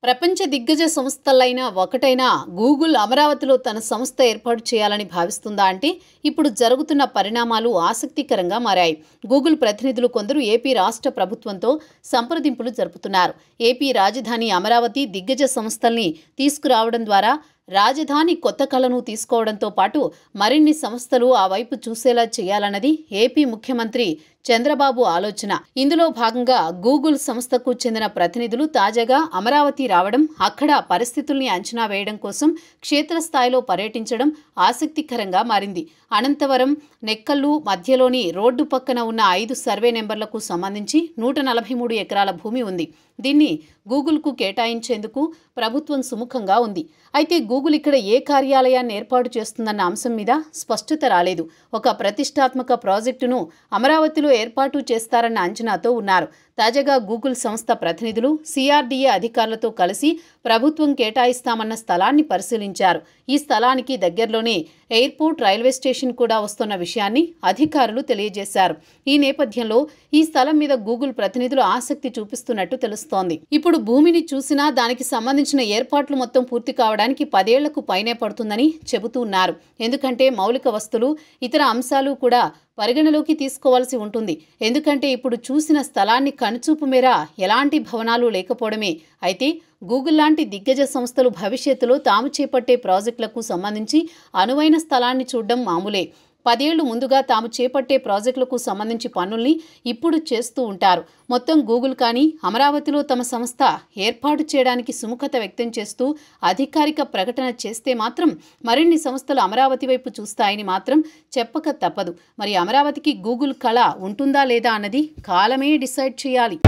ప్రపంచ దిగ్గజ సంస్థలైన ఒకటైన గూగుల్ అమరావతిలో తన సంస్థ ఏర్పాటు చేయాలని భావిస్తుందా అంటే ఇప్పుడు జరుగుతున్న పరిణామాలు ఆసక్తికరంగా మారాయి. గూగుల్ ప్రతినిధులు కొందరు ఏపీ రాష్ట్ర ప్రభుత్వంతో సంప్రదింపులు జరుపుతున్నారు. ఏపీ రాజధాని అమరావతి దిగ్గజ సంస్థల్ని తీసుకురావడం ద్వారా రాజధాని కొత్త కళను తీసుకోవడంతో పాటు మరిన్ని సంస్థలు ఆ వైపు చూసేలా చేయాలన్నది ఏపీ ముఖ్యమంత్రి చంద్రబాబు ఆలోచన. ఇందులో భాగంగా గూగుల్ సంస్థకు చెందిన ప్రతినిధులు తాజాగా అమరావతి రావడం, అక్కడ పరిస్థితుల్ని అంచనా వేయడం కోసం క్షేత్రస్థాయిలో పర్యటించడం ఆసక్తికరంగా మారింది. అనంతవరం, నెక్కల్లు మధ్యలోని రోడ్డు పక్కన ఉన్న 5 సర్వే నెంబర్లకు సంబంధించి 143 ఎకరాల భూమి ఉంది. దీన్ని గూగుల్కు కేటాయించేందుకు ప్రభుత్వం సుముఖంగా ఉంది. అయితే గూగుల్ ఇక్కడ ఏ కార్యాలయాన్ని ఏర్పాటు చేస్తుందన్న అంశం మీద స్పష్టత రాలేదు. ఒక ప్రతిష్టాత్మక ప్రాజెక్టును అమరావతిలో ఏర్పాటు చేస్తారన్న అంచనాతో ఉన్నారు. తాజాగా గూగుల్ సంస్థ ప్రతినిధులు సిఆర్డీఏ అధికారులతో కలిసి ప్రభుత్వం కేటాయిస్తామన్న స్థలాన్ని పరిశీలించారు. ఈ స్థలానికి దగ్గరలోనే ఎయిర్పోర్ట్, రైల్వే స్టేషన్ కూడా వస్తున్న విషయాన్ని అధికారులు తెలియజేశారు. ఈ నేపథ్యంలో ఈ స్థలం మీద గూగుల్ ప్రతినిధులు ఆసక్తి చూపిస్తున్నట్టు తెలుస్తోంది. ఇప్పుడు భూమిని చూసినా దానికి సంబంధించిన ఏర్పాట్లు మొత్తం పూర్తి కావడానికి 10 ఏళ్లకు పైనే పడుతుందని చెబుతూ ఉన్నారు. ఎందుకంటే మౌలిక వస్తువులు, ఇతర అంశాలు కూడా పరిగణలోకి తీసుకోవాల్సి ఉంటుంది. ఎందుకంటే ఇప్పుడు చూసిన స్థలాన్ని కనుచూపు మేర ఎలాంటి భవనాలు లేకపోవడమే. అయితే గూగుల్ లాంటి దిగ్గజ సంస్థలు భవిష్యత్తులో తాము చేపట్టే ప్రాజెక్టులకు సంబంధించి అనువైన స్థలాన్ని చూడడం మామూలే. 10 ఏళ్లు ముందుగా తాము చేపట్టే ప్రాజెక్టులకు సంబంధించి పనుల్ని ఇప్పుడు చేస్తూ ఉంటారు. మొత్తం గూగుల్ కానీ అమరావతిలో తమ సంస్థ ఏర్పాటు చేయడానికి సుముఖత వ్యక్తం చేస్తూ అధికారిక ప్రకటన చేస్తే మాత్రం మరిన్ని సంస్థలు అమరావతి వైపు చూస్తాయని మాత్రం చెప్పక తప్పదు. మరి అమరావతికి గూగుల్ కళ ఉంటుందా లేదా అన్నది కాలమే డిసైడ్ చేయాలి.